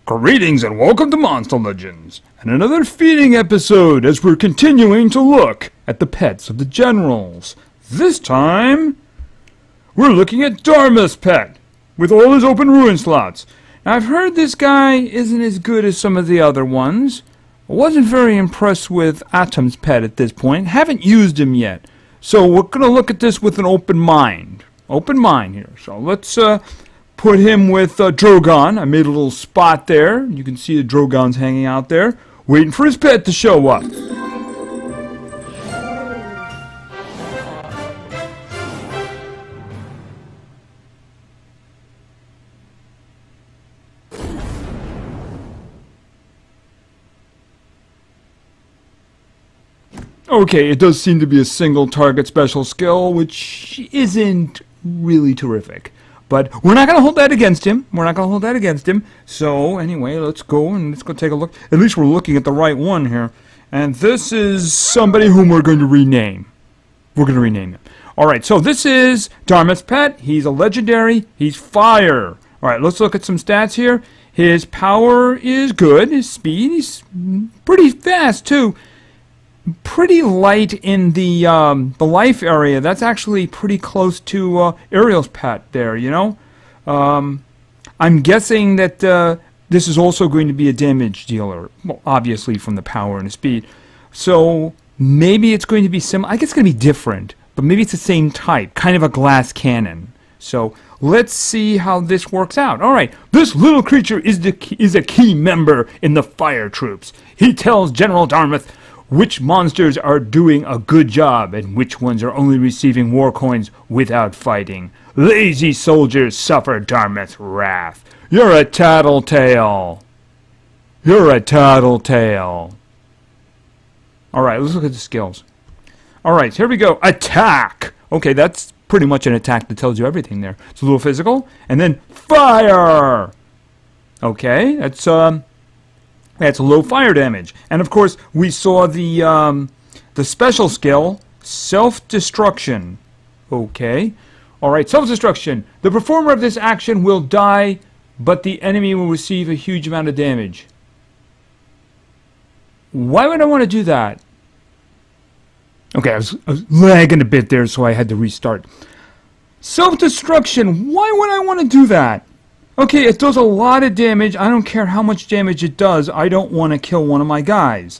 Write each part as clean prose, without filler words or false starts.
Greetings and welcome to Monster Legends, and another feeding episode as we're continuing to look at the pets of the generals. This time, we're looking at Darmith's pet, with all his open ruin slots. Now, I've heard this guy isn't as good as some of the other ones. I wasn't very impressed with Atom's pet at this point. Haven't used him yet. So we're going to look at this with an open mind. Open mind here. So let's put him with Drogon. I made a little spot there. You can see the Drogons hanging out there, waiting for his pet to show up. Okay, it does seem to be a single target special skill, which isn't really terrific. But we're not going to hold that against him. We're not going to hold that against him. So, anyway, let's go take a look. At least we're looking at the right one here. And this is somebody whom we're going to rename. We're going to rename him. Alright, so this is Darmith's pet. He's a legendary. He's fire. Alright, let's look at some stats here. His power is good. His speed, he's pretty fast, too. Pretty light in the life area. That's actually pretty close to Ariel's pet there, you know. I'm guessing that this is also going to be a damage dealer, well, obviously from the power and the speed. So maybe it's going to be similar. I guess it's going to be different, but maybe it's the same type, kind of a glass cannon. So let's see how this works out. All right, this little creature is a key member in the fire troops. He tells General Darmith which monsters are doing a good job and which ones are only receiving war coins without fighting. Lazy soldiers suffer Darmith's wrath. You're a tattletale. You're a tattletale. Alright, let's look at the skills. Alright, here we go. Attack! Okay, that's pretty much an attack that tells you everything there. It's a little physical. And then fire! Okay, that's low fire damage. And of course, we saw the special skill, self-destruction. Okay. Alright, self-destruction. The performer of this action will die, but the enemy will receive a huge amount of damage. Why would I want to do that? Okay, I was lagging a bit there, so I had to restart. Self-destruction. Why would I want to do that? Okay, it does a lot of damage. I don't care how much damage it does. I don't want to kill one of my guys.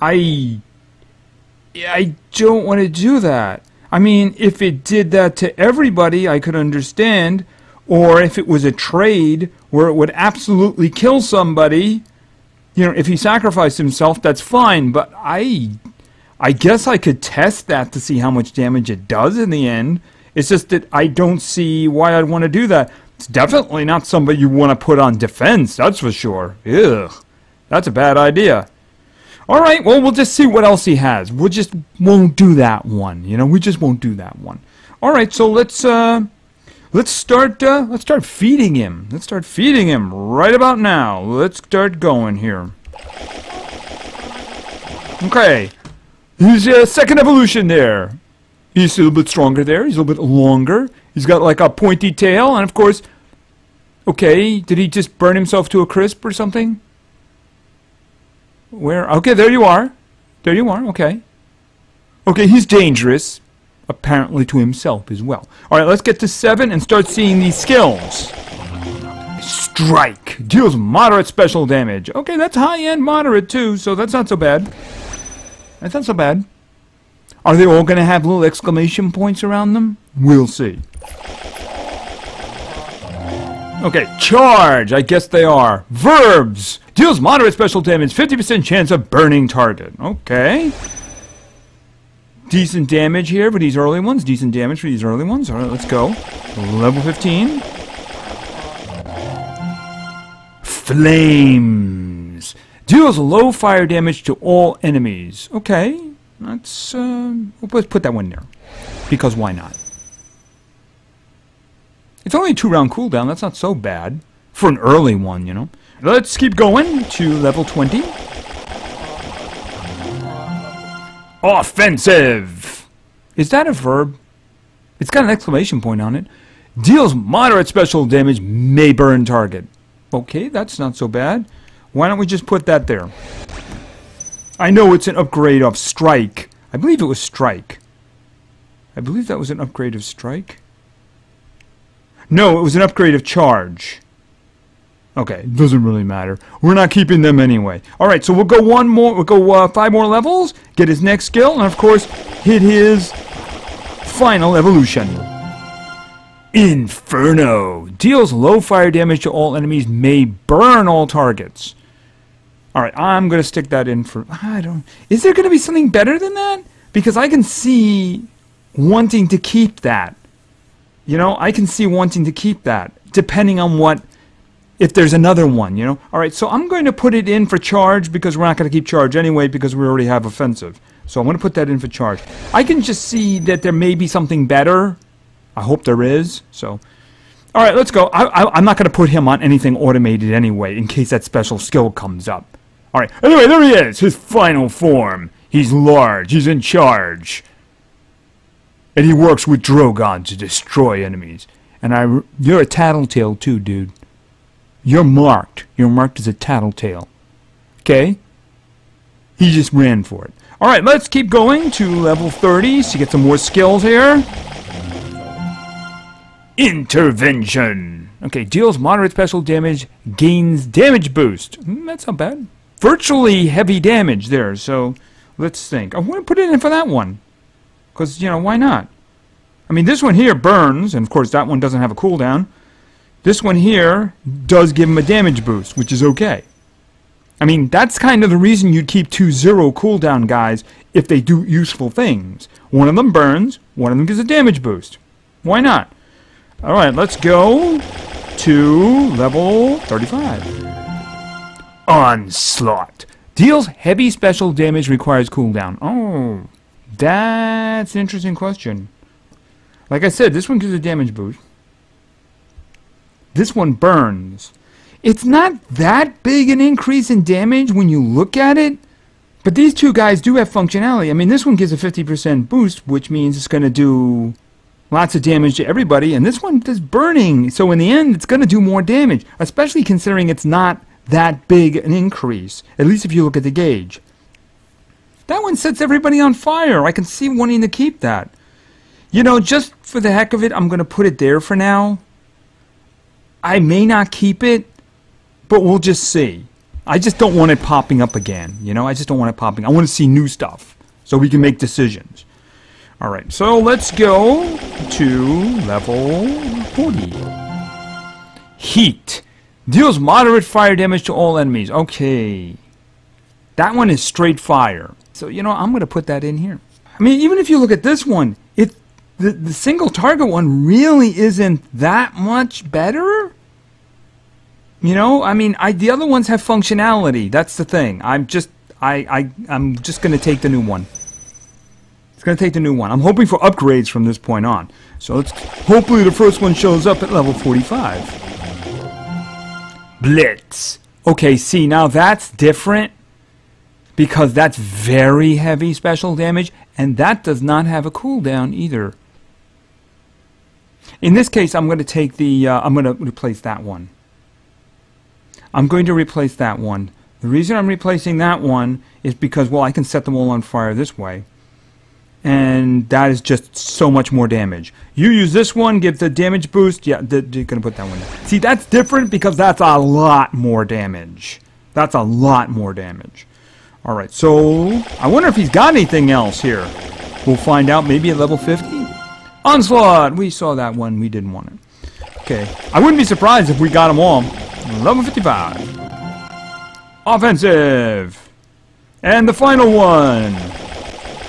I don't want to do that. I mean, if it did that to everybody, I could understand. Or if it was a trade where it would absolutely kill somebody, you know, if he sacrificed himself, that's fine. But I guess I could test that to see how much damage it does in the end. It's just that I don't see why I'd want to do that. It's definitely not somebody you want to put on defense, that's for sure. Ugh, that's a bad idea. Alright, well, we'll just see what else he has. We just won't do that one, you know, we just won't do that one. Alright, so let's start feeding him. Let's start feeding him right about now. Let's start going here. Okay, he's a second evolution there. He's a little bit stronger there. He's a little bit longer. He's got like a pointy tail. And of course, okay, did he just burn himself to a crisp or something? Where? Okay, there you are. There you are. Okay. Okay, he's dangerous. Apparently to himself as well. Alright, let's get to 7 and start seeing these skills. Strike. Deals moderate special damage. Okay, that's high-end moderate too, so that's not so bad. That's not so bad. Are they all going to have little exclamation points around them? We'll see. Okay, charge! I guess they are. Verbs! Deals moderate special damage, 50% chance of burning target. Okay. Decent damage here for these early ones. Decent damage for these early ones. Alright, let's go. Level 15. Flames! Deals low fire damage to all enemies. Okay. Let's put that one there. Because why not? It's only a 2-round cooldown. That's not so bad. For an early one, you know. Let's keep going to level 20. Offensive! Is that a verb? It's got an exclamation point on it. Deals moderate special damage, may burn target. Okay, that's not so bad. Why don't we just put that there? I know it's an upgrade of strike. I believe it was strike. I believe that was an upgrade of strike. No, it was an upgrade of charge. Okay, doesn't really matter. We're not keeping them anyway. Alright, so we'll go one more, we'll go 5 more levels, get his next skill, and of course, hit his final evolution. Inferno. Deals low fire damage to all enemies, may burn all targets. Alright, I'm going to stick that in for... Is there going to be something better than that? Because I can see wanting to keep that. You know, I can see wanting to keep that, depending on what... If there's another one, you know? Alright, so I'm going to put it in for charge, because we're not going to keep charge anyway, because we already have offensive. So I'm going to put that in for charge. I can just see that there may be something better. I hope there is, so... Alright, let's go. I'm not going to put him on anything automated anyway, in case that special skill comes up. Alright, anyway, there he is, his final form. He's large, he's in charge. And he works with Drogon to destroy enemies. And you're a tattletale too, dude. You're marked. You're marked as a tattletale. Okay? He just ran for it. Alright, let's keep going to level 30 to get some more skills here. Intervention. Okay, deals moderate special damage, gains damage boost. That's not bad. Virtually heavy damage there, so let's think. I want to put it in for that one. Because, you know, why not? I mean, this one here burns, and of course that one doesn't have a cooldown. This one here does give him a damage boost, which is okay. I mean, that's kind of the reason you'd keep 2-0 cooldown guys if they do useful things. One of them burns, one of them gives a damage boost. Why not? Alright, let's go to level 35. Onslaught. Deals heavy special damage, requires cooldown. Oh, that's an interesting question. Like I said, this one gives a damage boost. This one burns. It's not that big an increase in damage when you look at it, but these two guys do have functionality. I mean, this one gives a 50% boost, which means it's going to do lots of damage to everybody, and this one does burning. So in the end, it's going to do more damage, especially considering it's not that big an increase, at least if you look at the gauge. That one sets everybody on fire. I can see wanting to keep that. You know, just for the heck of it, I'm going to put it there for now. I may not keep it, but we'll just see. I just don't want it popping up again, you know? I just don't want it popping. I want to see new stuff so we can make decisions. Alright, so let's go to level 40. Heat. Deals moderate fire damage to all enemies. Okay. That one is straight fire. So, you know, I'm going to put that in here. I mean, even if you look at this one, the single target one really isn't that much better. You know, I mean, the other ones have functionality. That's the thing. I'm just going to take the new one. It's going to take the new one. I'm hoping for upgrades from this point on. So hopefully the first one shows up at level 45. Blitz. Okay, see, now that's different because that's very heavy special damage, and that does not have a cooldown either. In this case, I'm going to take the, I'm going to replace that one. I'm going to replace that one. The reason I'm replacing that one is because, well, I can set them all on fire this way. And that is just so much more damage. You use this one, give the damage boost. Yeah, you're going to put that one there. See, that's different because that's a lot more damage. That's a lot more damage. Alright, so I wonder if he's got anything else here. We'll find out maybe at level 50. Onslaught! We saw that one. We didn't want it. Okay. I wouldn't be surprised if we got them all. Level 55. Offensive. And the final one.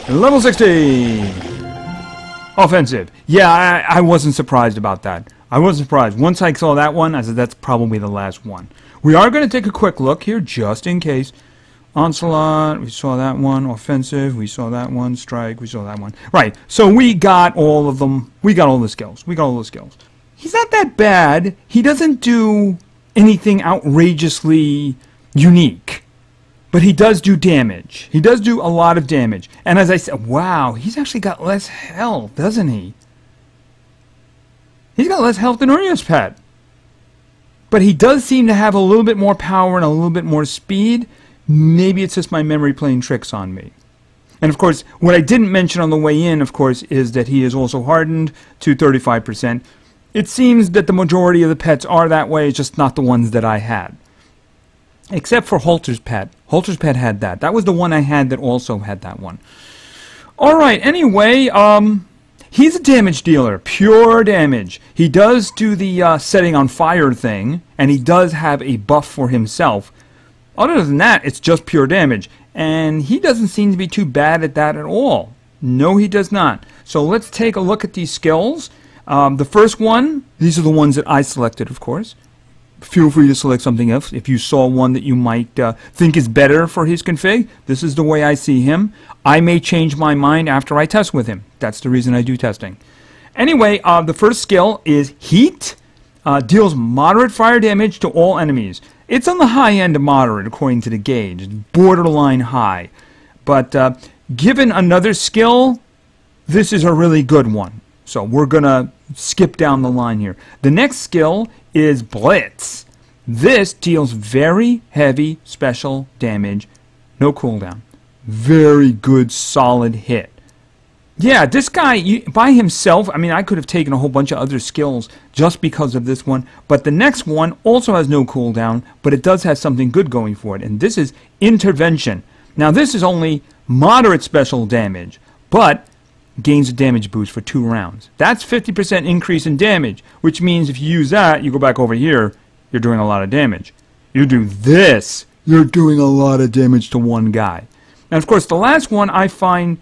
Level 60. Offensive. Yeah, I wasn't surprised about that. I wasn't surprised. Once I saw that one, I said that's probably the last one. We are going to take a quick look here, just in case. Onslaught, we saw that one. Offensive, we saw that one. Strike, we saw that one. Right, so we got all of them. We got all the skills. We got all the skills. He's not that bad. He doesn't do anything outrageously unique. But he does do damage. He does do a lot of damage. And as I said, wow, he's actually got less health, doesn't he? He's got less health than Urya's pet. but he does seem to have a little bit more power and a little bit more speed. Maybe it's just my memory playing tricks on me. And of course, what I didn't mention on the way in, of course, is that he is also hardened to 35%. It seems that the majority of the pets are that way, just not the ones that I had. Except for Halter's pet. Halter's pet had that. That was the one I had that also had that one. Alright, anyway, he's a damage dealer. Pure damage. He does do the setting on fire thing, and he does have a buff for himself. Other than that, it's just pure damage. And he doesn't seem to be too bad at that at all. No, he does not. So let's take a look at these skills. The first one, these are the ones that I selected, of course. Feel free to select something else. If you saw one that you might think is better for his config, this is the way I see him. I may change my mind after I test with him. That's the reason I do testing. Anyway, the first skill is Heat. Deals moderate fire damage to all enemies. It's on the high end of moderate, according to the gauge. It's borderline high. But given another skill, this is a really good one. So we're going to skip down the line here. The next skill is Blitz. This deals very heavy special damage. No cooldown. Very good, solid hit. Yeah, this guy, by himself, I mean, I could have taken a whole bunch of other skills just because of this one. But the next one also has no cooldown, but it does have something good going for it. And this is Intervention. Now, this is only moderate special damage, but gains a damage boost for 2 rounds. That's 50% increase in damage, which means if you use that, you go back over here, you're doing a lot of damage. You do this, you're doing a lot of damage to one guy. And of course, the last one I find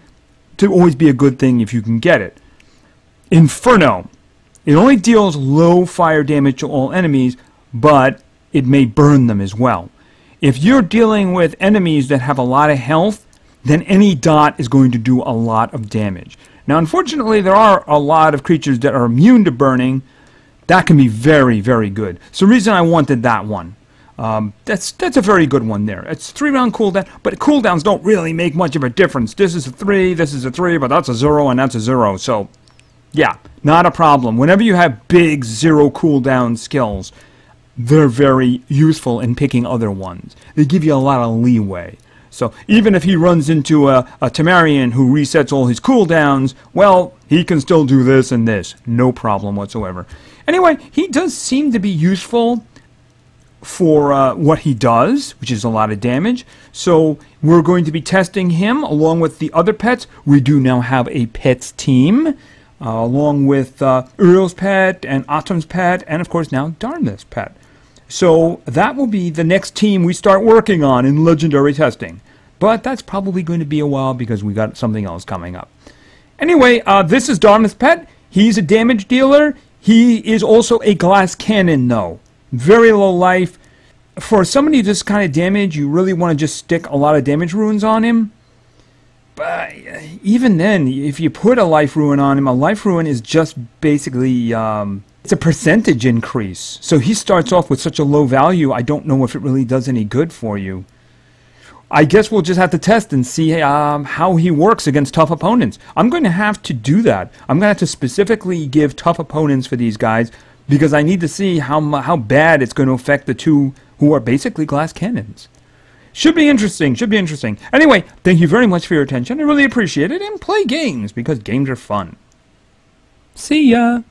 to always be a good thing if you can get it. Inferno. It only deals low fire damage to all enemies, but it may burn them as well. If you're dealing with enemies that have a lot of health, then any dot is going to do a lot of damage. Now, unfortunately, there are a lot of creatures that are immune to burning. That can be very, very good. So the reason I wanted that one. That's a very good one there. It's 3-round cooldown, but cooldowns don't really make much of a difference. This is a 3, this is a 3, but that's a 0, and that's a 0. So, yeah, not a problem. Whenever you have big 0 cooldown skills, they're very useful in picking other ones. They give you a lot of leeway. So even if he runs into a Temerian who resets all his cooldowns, well, he can still do this and this. No problem whatsoever. Anyway, he does seem to be useful for what he does, which is a lot of damage. So we're going to be testing him along with the other pets. We do now have a pets team, along with Uriel's pet and Atom's pet, and of course now Darmith's pet. So that will be the next team we start working on in legendary testing. But that's probably going to be a while because we got something else coming up. Anyway, this is Darmith's pet. He's a damage dealer. He is also a glass cannon, though. Very low life. For somebody this kind of damage, you really want to just stick a lot of damage runes on him. But even then, if you put a life ruin on him, a life ruin is just basically, it's a percentage increase. So he starts off with such a low value, I don't know if it really does any good for you. I guess we'll just have to test and see how he works against tough opponents. I'm going to have to do that. I'm going to have to specifically give tough opponents for these guys, because I need to see how bad it's going to affect the two who are basically glass cannons. Should be interesting, should be interesting. Anyway, thank you very much for your attention. I really appreciate it, and play games, because games are fun. See ya!